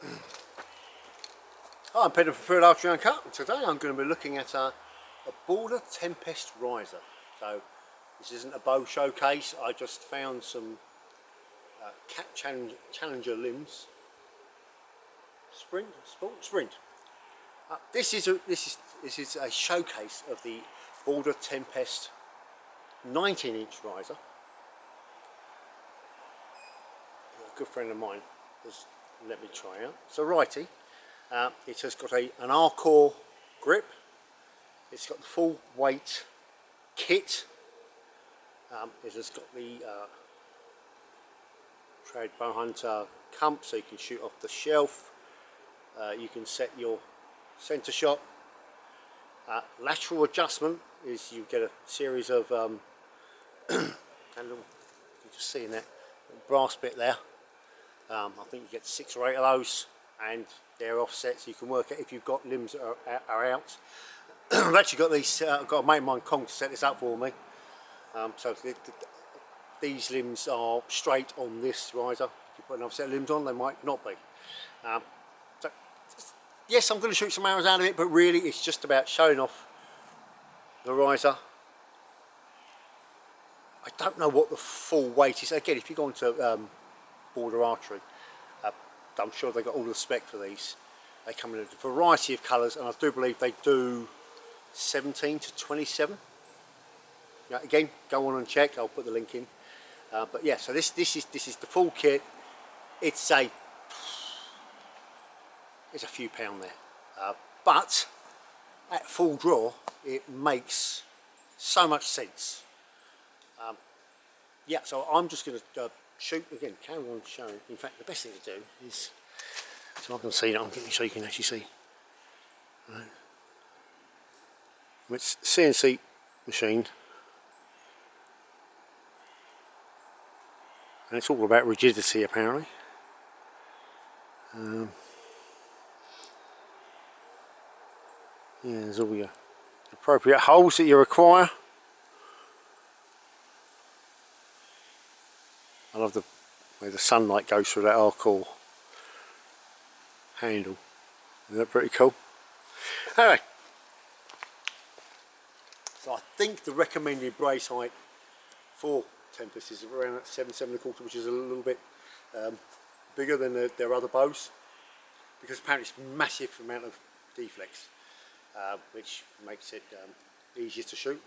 Hi, I'm Peter from Third Archery Uncut, and today I'm going to be looking at a Border Tempest riser. So this isn't a bow showcase, I just found some cat challenger limbs. Sprint. This is a showcase of the Border Tempest 19-inch riser. A good friend of mine has let me try out. It's a righty. It has got an R-core grip. It's got the full weight kit. It has got the trade bow hunter comp, so you can shoot off the shelf. You can set your center shot. Lateral adjustment is you get a series of you just seeing that brass bit there. I think you get 6 or 8 of those, and they're offset, so you can work out if you've got limbs that are out. I've actually got these. I've got a mate of mine, Kong, to set this up for me. So these limbs are straight on this riser. If you put another set of limbs on, they might not be. So yes, I'm going to shoot some arrows out of it, but really it's just about showing off the riser. I don't know what the full weight is. Again, if you go into Border Archery, I'm sure they've got all the spec for these. They come in a variety of colours, and I do believe they do 17 to 27. Now, again, go on and check. I'll put the link in. But yeah, so this is the full kit. It's a few pound there, but at full draw, it makes so much sense. Yeah, so I'm just going to shoot again. Carry on showing. In fact, the best thing to do is, so I can see that so you can actually see. Right. It's CNC machined, and it's all about rigidity apparently. Yeah, there's all your appropriate holes that you require. I love the way the sunlight goes through that R-core handle. Isn't that pretty cool? Anyway, so I think the recommended brace height for Tempest is around 7.25, which is a little bit bigger than their other bows, because apparently it's a massive amount of deflex, which makes it easier to shoot.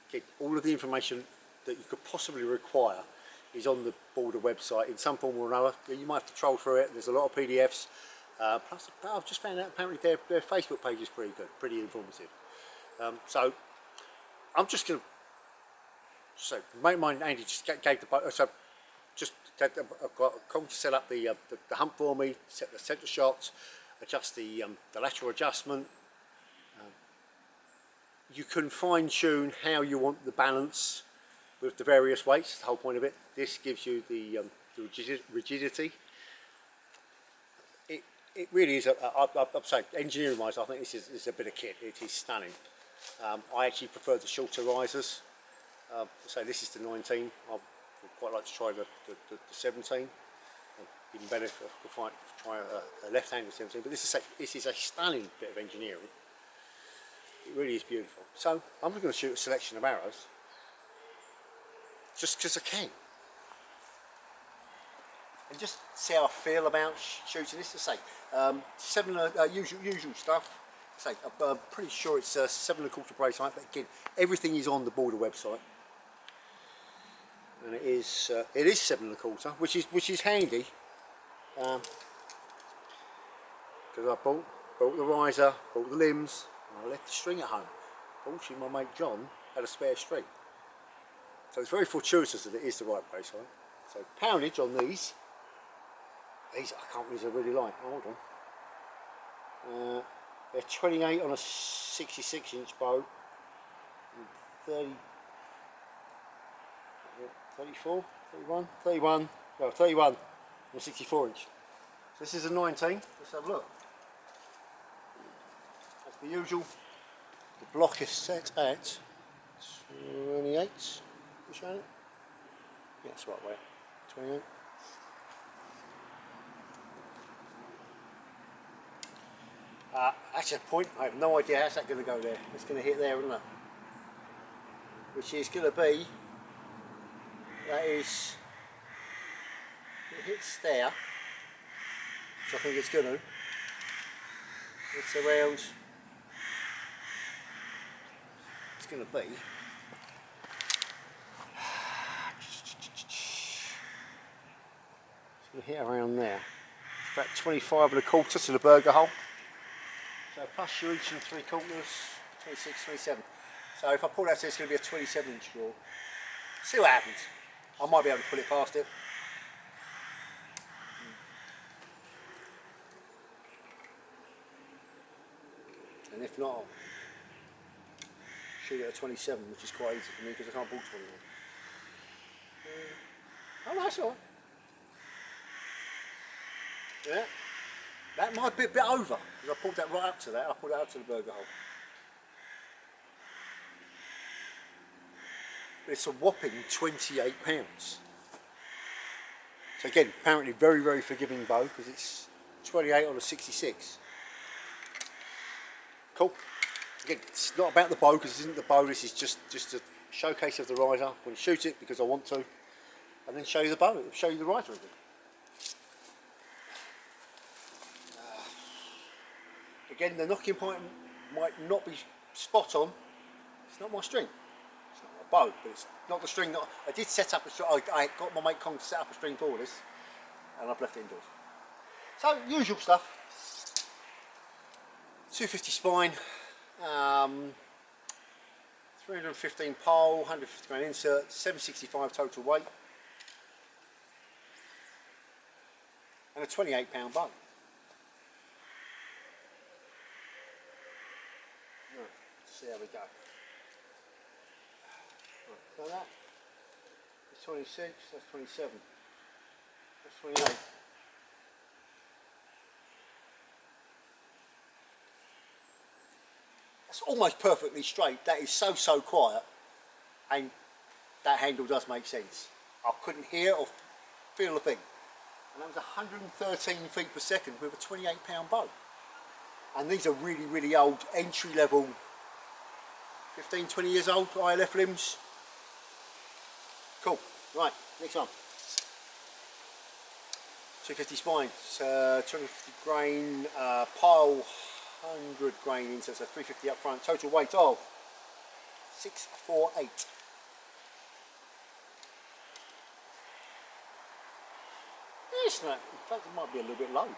Okay, all of the information that you could possibly require is on the Border website in some form or another. You might have to troll through it. There's a lot of PDFs. Plus, I've just found out apparently their Facebook page is pretty good, pretty informative. So I'm just going to. So mate of mine, Andy, just gave the bow. So I've got Kong to set up the hump for me, set the centre shots, adjust the lateral adjustment. You can fine tune how you want the balance with the various weights. The whole point of it. This gives you the rigidity. It really is. I'm saying, engineering wise, I think this is a bit of kit. It is stunning. I actually prefer the shorter risers. So this is the 19. I would quite like to try the 17. Even better if I could try a left-handed 17. But this is a stunning bit of engineering. It really is beautiful. So I'm just going to shoot a selection of arrows, just because I can, and just see how I feel about shooting this. To say, usual stuff. Say, I'm pretty sure it's 7.25 brace height, but again, everything is on the Border website, and it is 7.25, which is handy, because I bought the riser, bought the limbs, and I left the string at home. Fortunately, my mate John had a spare string, so it's very fortuitous that it is the right brace height. So poundage on these I can't really, I really like. Hold on. They're 28 on a 66-inch bow, and 31 on a 64-inch. So this is a 19. Let's have a look. As the usual, the block is set at 28. You showing it? Yeah, that's the right way. 28. That's a point. I have no idea how's that going to go there. It's going to hit there, isn't it? Which is going to be, that is, it hits there, which I think it's going to. It's around, it's going to be, it's going to hit around there. It's about 25 1/4 to the burger hole. So plus your inch and 3/4, 26, 27. So if I pull that, it's going to be a 27-inch draw. See what happens. I might be able to pull it past it. And if not, I'll shoot it at 27, which is quite easy for me because I can't pull 21. Oh, that's alright. Yeah, that might be a bit over because I pulled that right up to that. I pulled it up to the burger hole. But it's a whopping 28 pounds. So again, apparently very, very forgiving bow because it's 28 on a 66. Cool. Again, it's not about the bow because this isn't the bow. This is just a showcase of the riser. I'm going to shoot it because I want to, and then show you the bow, show you the riser again. Again, the knocking point might not be spot on. It's not my string. It's not my bow, but it's not the string that I did set up. I got my mate Kong to set up a string for this, and I've left it indoors. So usual stuff. 250 spine, 315 pole, 150 grain insert, 765 total weight, and a 28 pound bow. See how we go. Right, so that's 26, that's 27, that's 28. That's almost perfectly straight. That is so quiet, and that handle does make sense. I couldn't hear or feel a thing. And that was 113 feet per second with a 28 pound bow. And these are really, really old, entry level, 15, 20 years old ILF limbs. Cool. Right, next one. 250 spines, 250 grain, pile 100 grain insert, so 350 up front. Total weight of 648. Yes, no, in fact it might be a little bit low.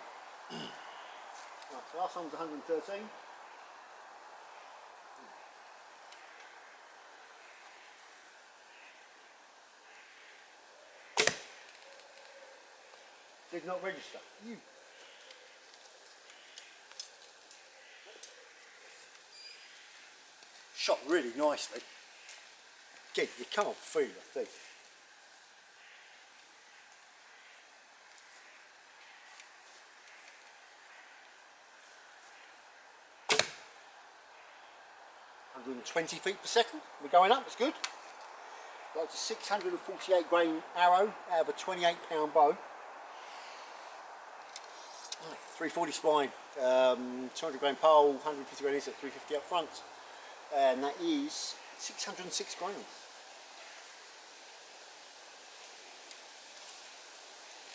Right, so last one's 113. Did not register. You. Shot really nicely. Again, you can't feel a thing. ,120 feet per second. We're going up, it's good. That's a 648 grain arrow out of a 28 pound bow. 340 spine, 200 grain pole, 150 grain insert, 350 up front, and that is 606 grains.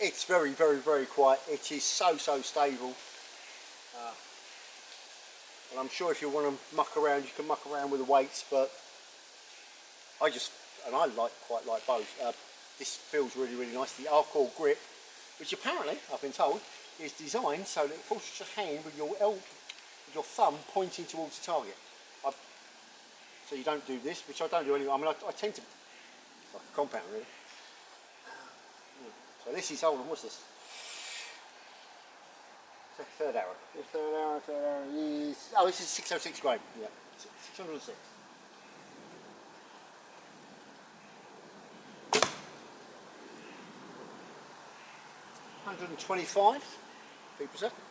It's very quiet. It is so quite and I'm sure if you want to muck around, you can muck around with the weights, but I quite like bows. This feels really nice. The Arcor grip, which apparently, I've been told, is designed so that it forces your hand with your thumb pointing towards the target. So you don't do this, which I don't do anyway. I mean, I tend to, like a compound really. So this is, hold on, what's this? Third arrow. Third arrow is, oh, this is 606 grain. Yeah, 606. ,125 feet per second.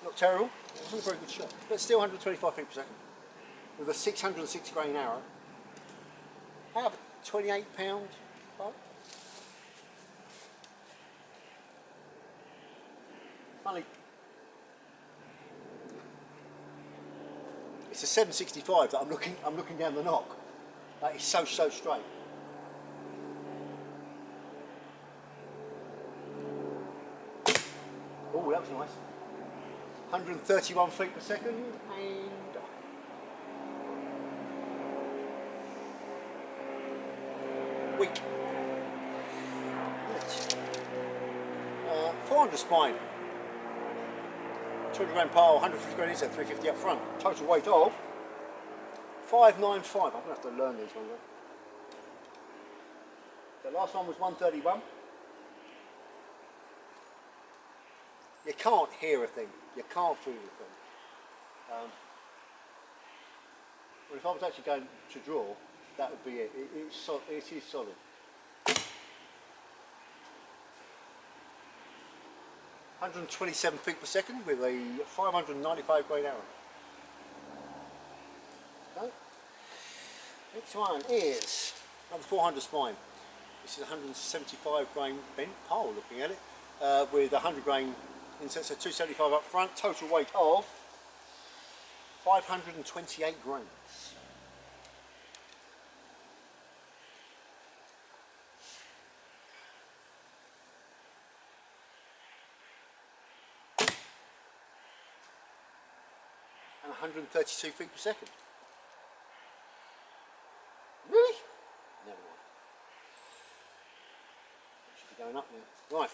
Not terrible. It wasn't a very good shot, but still 125 feet per second with a 606 grain arrow. Out of a 28 pound bow. Funny. It's a 765 that I'm looking down the knock. That is so straight. Oh, that was nice. 131 feet per second and weak. 400 spine. 200 gram pile, 150 gram inside, 350 up front. Total weight of 595. I'm going to have to learn these ones. The last one was 131. You can't hear a thing. You can't feel a thing. Well, if I was actually going to draw, that would be it. It is solid. .127 feet per second with a 595 grain arrow. Okay. Next one is another 400 spine. This is 175 grain bent pole, looking at it, with 100 grain insert, so 275 up front. Total weight of 528 grains. And 132 feet per second. Really? Never mind. Should be going up now. Right.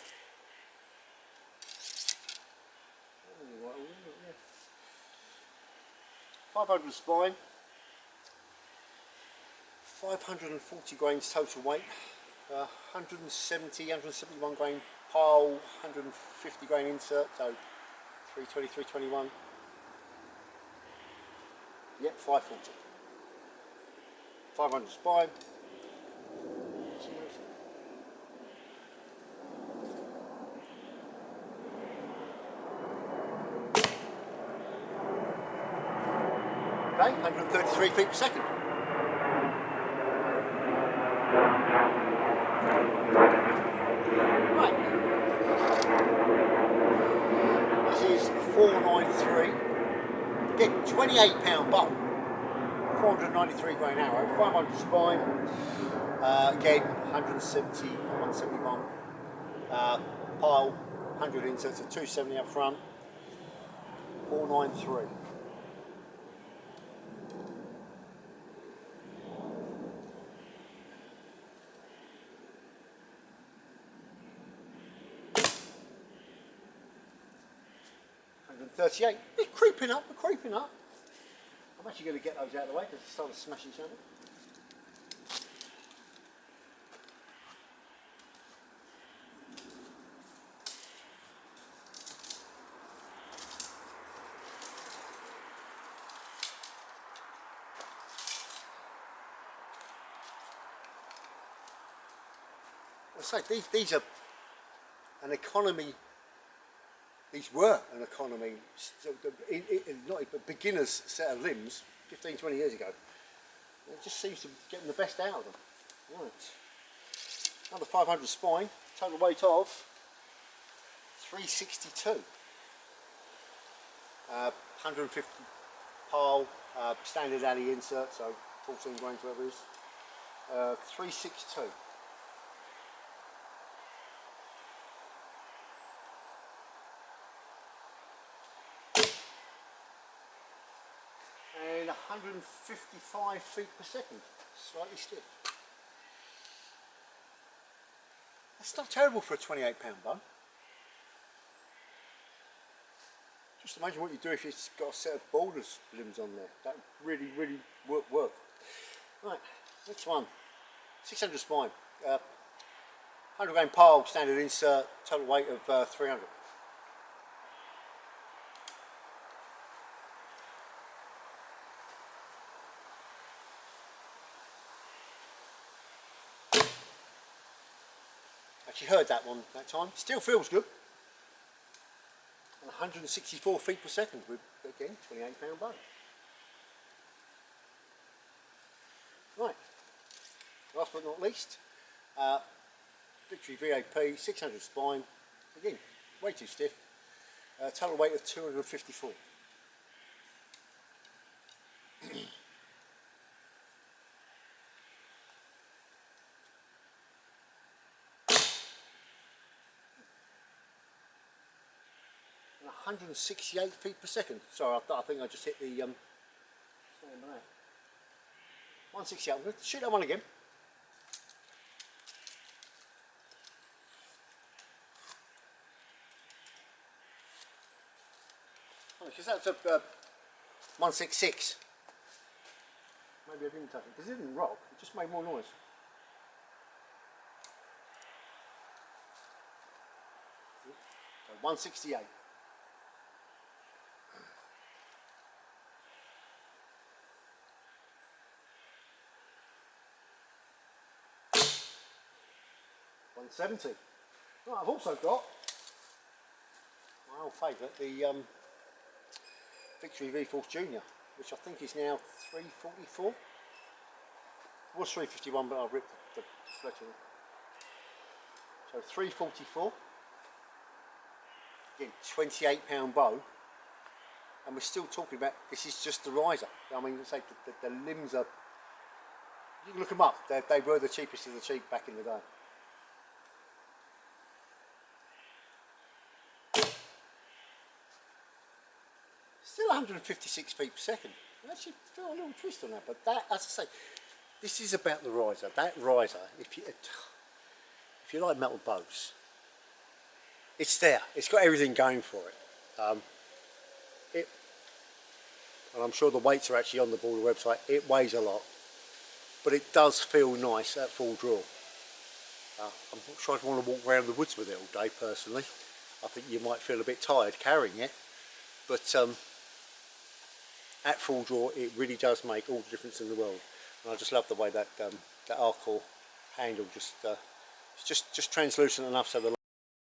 500 spine, 540 grains total weight, 171 grain pile, 150 grain insert, so 320, 321. Yep, 540. 500 spine. Okay, 133 feet per second. Right. This is 493. Again, 28 pound bow. 493 grain arrow, 500 spine. Again, 170, 171. Pile, 100 inserts, so 270 up front. 493. .38. They're creeping up, they're creeping up. I'm actually going to get those out of the way because they start to smash each other. I say, these are an economy. These were an economy, not a beginner's set of limbs 15, 20 years ago. It just seems to be getting the best out of them. Right. Another 500 spine, total weight of 362. 150 pile, standard alley insert, so 14 grains, whatever it is. 362. And 155 feet per second, slightly stiff. That's not terrible for a 28 pound bow. Just imagine what you do if you've got a set of boulders limbs on there. That would really work. Right, next one. 600 spine. 100 grain pile, standard insert, total weight of 300. Actually heard that one that time. Still feels good. And 164 feet per second with, again, 28 pound bow. Right. Last but not least, Victory VAP 600 spine. Again, way too stiff. Total weight of 254. And 168 feet per second. Sorry, I think I just hit the 168. I'm going to shoot that one again. Because that's a 166. Maybe I didn't touch it because it didn't rock. It just made more noise. So 168. $170. Right, I've also got my old favourite, the Victory V-Force Junior, which I think is now 344. It was 351, but I ripped the fletcher. So 344. Again, 28-pound bow, and we're still talking about this is just the riser. I mean, say the limbs are. You can look them up. They were the cheapest of the cheap back in the day. Still 156 feet per second. I actually feel a little twist on that, but that, as I say, this is about the riser. That riser, if you like metal bows, it's there. It's got everything going for it. And I'm sure the weights are actually on the Border website. It weighs a lot, but it does feel nice at full draw. I'm not sure I'd want to walk around the woods with it all day personally. I think you might feel a bit tired carrying it, but at full draw it really does make all the difference in the world. And I just love the way that that Arcor handle just it's just translucent enough so the